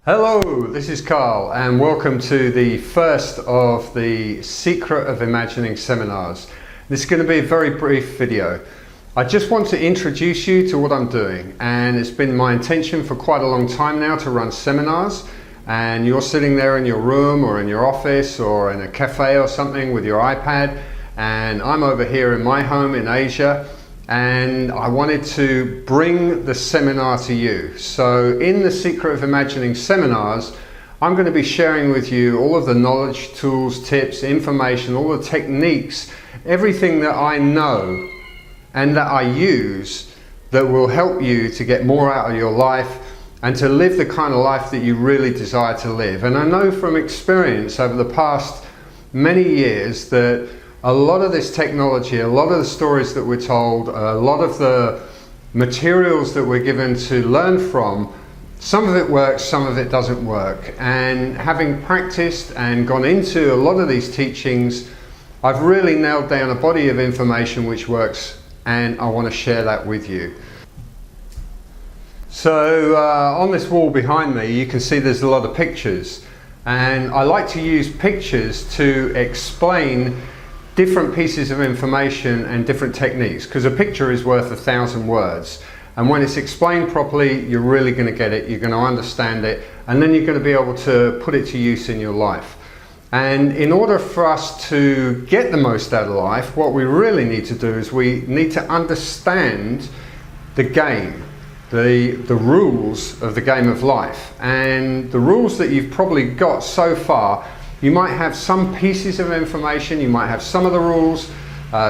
Hello, this is Carl and welcome to the first of the Secret of Imagining seminars. This is going to be a very brief video. I just want to introduce you to what I'm doing, and it's been my intention for quite a long time now to run seminars, and you're sitting there in your room or in your office or in a cafe or something with your iPad, and I'm over here in my home in Asia, and I wanted to bring the seminar to you. So in the Secret of Imagining seminars, I'm going to be sharing with you all of the knowledge, tools, tips, information, all the techniques, everything that I know and that I use that will help you to get more out of your life and to live the kind of life that you really desire to live. And I know from experience over the past many years that a lot of this technology, a lot of the stories that we're told, a lot of the materials that we're given to learn from, some of it works, some of it doesn't work. And having practiced and gone into a lot of these teachings, I've really nailed down a body of information which works, and I want to share that with you. So on this wall behind me, you can see there's a lot of pictures. And I like to use pictures to explain different pieces of information and different techniques, because a picture is worth 1,000 words, and when it's explained properly you're really going to get it, you're going to understand it, and then you're going to be able to put it to use in your life. And in order for us to get the most out of life, what we really need to do is we need to understand the game, the rules of the game of life. And the rules that you've probably got so far, you might have some pieces of information, you might have some of the rules,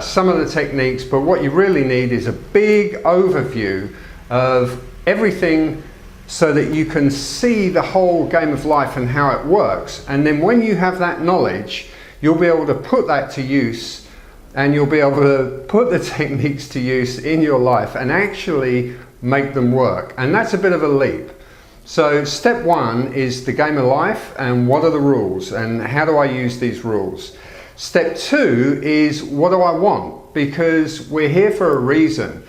some of the techniques, but what you really need is a big overview of everything so that you can see the whole game of life and how it works. And then when you have that knowledge, you'll be able to put that to use, and you'll be able to put the techniques to use in your life and actually make them work. And that's a bit of a leap. So step one is the game of life, and what are the rules and how do I use these rules. Step two is what do I want, because we're here for a reason,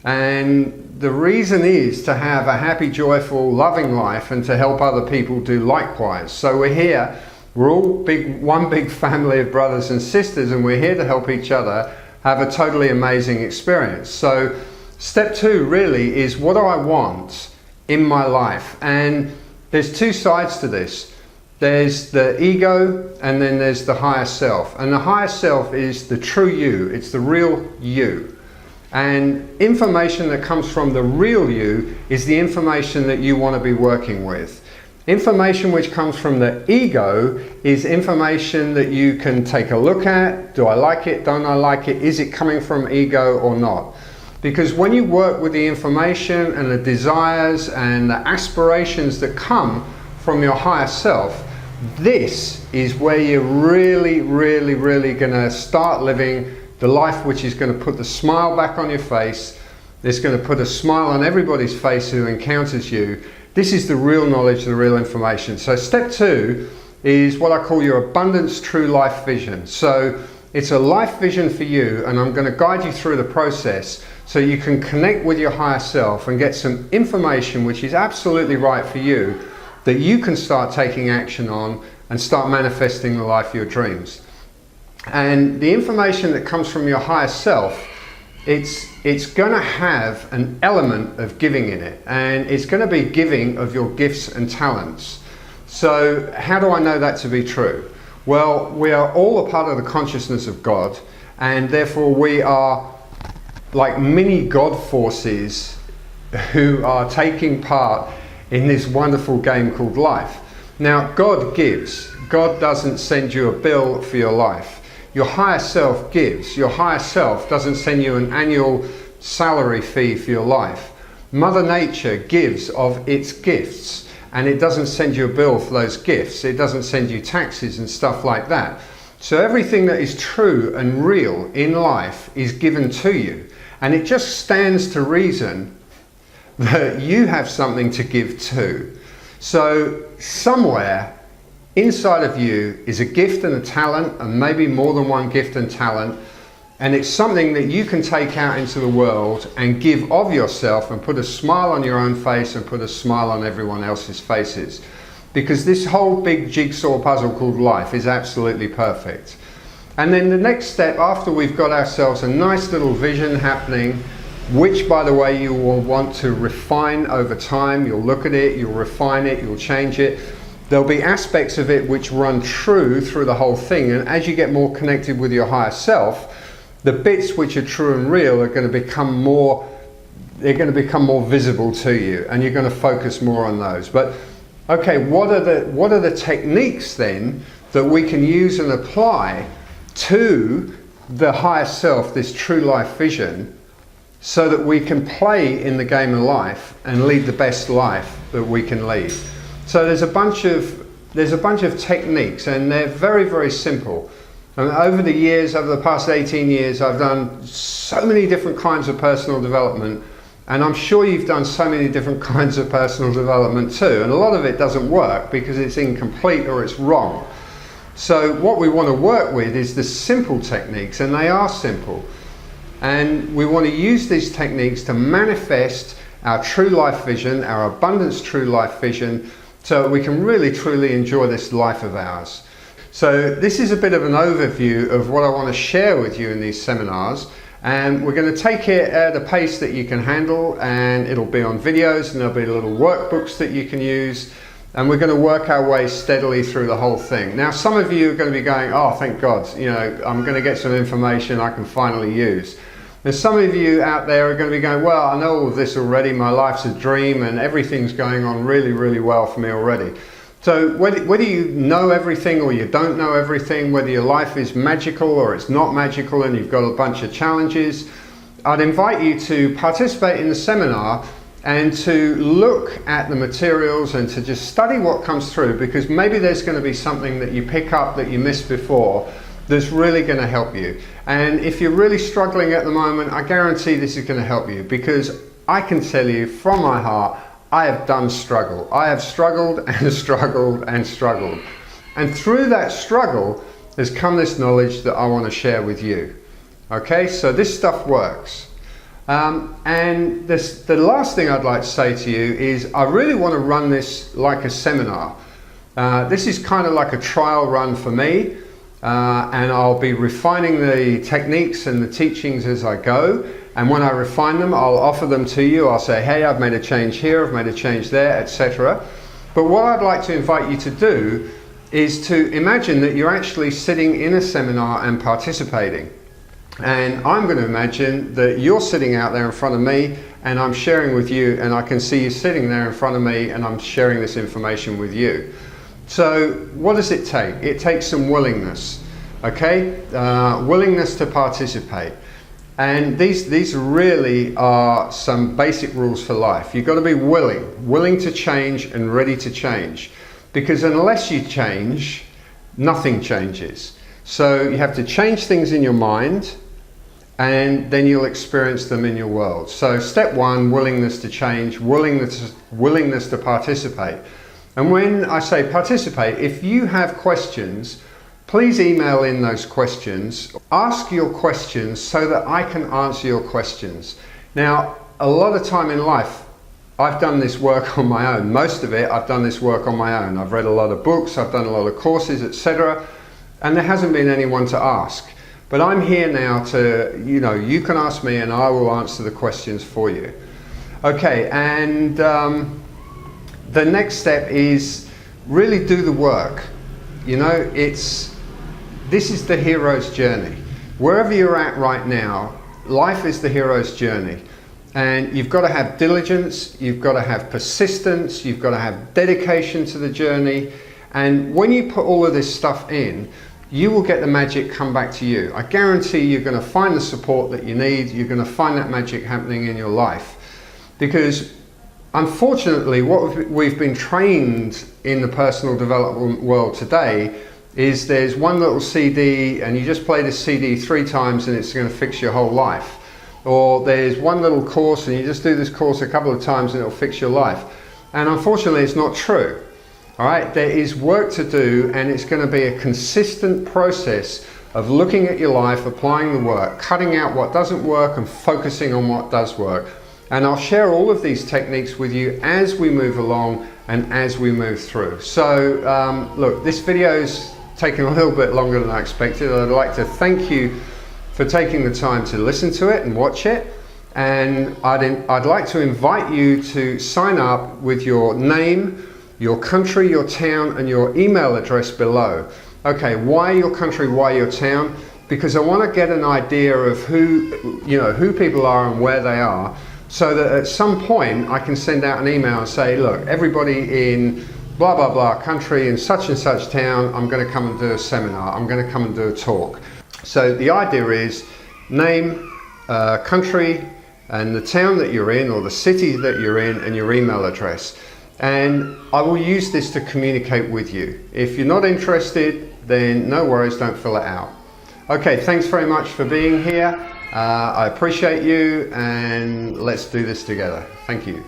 and the reason is to have a happy, joyful, loving life and to help other people do likewise. So we're here, we're all one big family of brothers and sisters, and we're here to help each other have a totally amazing experience. So step two really is what do I want in my life. And there's two sides to this. There's the ego, and then there's the higher self. And the higher self is the true you, it's the real you. And information that comes from the real you is the information that you want to be working with. Information which comes from the ego is information that you can take a look at. Do I like it? Don't I like it? Is it coming from ego or not? Because when you work with the information and the desires and the aspirations that come from your higher self, this is where you're really going to start living the life which is going to put the smile back on your face. It's going to put a smile on everybody's face who encounters you. This is the real knowledge, the real information. So step two is what I call your abundance true life vision. So it's a life vision for you, and I'm going to guide you through the process so you can connect with your higher self and get some information which is absolutely right for you, that you can start taking action on and start manifesting the life of your dreams. And the information that comes from your higher self, it's going to have an element of giving in it, and it's going to be giving of your gifts and talents. So how do I know that to be true? Well, we are all a part of the consciousness of God, and therefore we are like mini God forces who are taking part in this wonderful game called life. Now, God gives. God doesn't send you a bill for your life. Your higher self gives. Your higher self doesn't send you an annual salary fee for your life. Mother Nature gives of its gifts, and it doesn't send you a bill for those gifts. It doesn't send you taxes and stuff like that. So everything that is true and real in life is given to you. And it just stands to reason that you have something to give too. So somewhere inside of you is a gift and a talent, and maybe more than one gift and talent, and it's something that you can take out into the world and give of yourself and put a smile on your own face and put a smile on everyone else's faces. because this whole big jigsaw puzzle called life is absolutely perfect. And then the next step, after we've got ourselves a nice little vision happening, which by the way you will want to refine over time, you'll look at it, you'll refine it, you'll change it. There'll be aspects of it which run true through the whole thing, and as you get more connected with your higher self, the bits which are true and real are going to become more, they're going to become more visible to you, and you're going to focus more on those. But okay, what are the techniques then that we can use and apply to the higher self, this true life vision, so that we can play in the game of life and lead the best life that we can lead? So there's a bunch of techniques, and they're very, very simple. And over the years, over the past 18 years, I've done so many different kinds of personal development, and I'm sure you've done so many different kinds of personal development too, and a lot of it doesn't work because it's incomplete or it's wrong. So what we want to work with is the simple techniques, and they are simple. And we want to use these techniques to manifest our true life vision, our abundance true life vision, so that we can really truly enjoy this life of ours. So this is a bit of an overview of what I want to share with you in these seminars, and we're going to take it at a pace that you can handle, and it'll be on videos, and there'll be little workbooks that you can use, and we're going to work our way steadily through the whole thing. Now some of you are going to be going, oh thank God, you know, I'm going to get some information I can finally use. And some of you out there are going to be going, well, I know all of this already, my life's a dream and everything's going on really, really well for me already. So whether you know everything or you don't know everything, whether your life is magical or it's not magical and you've got a bunch of challenges, I'd invite you to participate in the seminar and to look at the materials and to just study what comes through, because maybe there's going to be something that you pick up that you missed before that's really going to help you. And if you're really struggling at the moment, I guarantee this is going to help you, because I can tell you from my heart, I have done struggle. I have struggled and struggled and struggled. And through that struggle has come this knowledge that I want to share with you. Okay, so this stuff works. And the last thing I'd like to say to you is I really want to run this like a seminar. This is kind of like a trial run for me. And I'll be refining the techniques and the teachings as I go, and when I refine them I'll offer them to you. I'll say, hey, I've made a change here, I've made a change there, etc. But what I'd like to invite you to do is to imagine that you're actually sitting in a seminar and participating, and I'm going to imagine that you're sitting out there in front of me and I'm sharing with you, and I can see you sitting there in front of me and I'm sharing this information with you. So what does it take? It takes some willingness, okay? Willingness to participate. And these really are some basic rules for life. You've got to be willing to change and ready to change. Because unless you change, nothing changes. So you have to change things in your mind, and then you'll experience them in your world. So step one, willingness to change, willingness to participate. And when I say participate, if you have questions, please email in those questions. Ask your questions so that I can answer your questions. Now, a lot of time in life, I've done this work on my own. Most of it, I've done this work on my own. I've read a lot of books, I've done a lot of courses, etc. And there hasn't been anyone to ask. But I'm here now to, you can ask me and I will answer the questions for you. Okay, and the next step is really do the work. This is the hero's journey. Wherever you're at right now, life is the hero's journey. And you've got to have diligence, you've got to have persistence, you've got to have dedication to the journey. And when you put all of this stuff in, you will get the magic come back to you. I guarantee you're going to find the support that you need, you're going to find that magic happening in your life. Because unfortunately, what we've been trained in the personal development world today is there's one little CD and you just play this CD 3 times and it's going to fix your whole life. Or there's one little course and you just do this course a couple of times and it'll fix your life. And unfortunately, it's not true. All right, there is work to do, and it's going to be a consistent process of looking at your life, applying the work, cutting out what doesn't work and focusing on what does work. And I'll share all of these techniques with you as we move along and as we move through. So look, this video's taken a little bit longer than I expected. I'd like to thank you for taking the time to listen to it and watch it. And I'd like to invite you to sign up with your name, your country, your town, and your email address below. Okay, why your country, why your town? Because I want to get an idea of who people are and where they are, so that at some point I can send out an email and say, look, everybody in blah, blah, blah country in such and such town, I'm going to come and do a seminar, I'm going to come and do a talk. So the idea is name, country, and the town that you're in, or the city that you're in, and your email address. And I will use this to communicate with you. If you're not interested, then no worries, don't fill it out. Okay, thanks very much for being here. I appreciate you, and let's do this together. Thank you.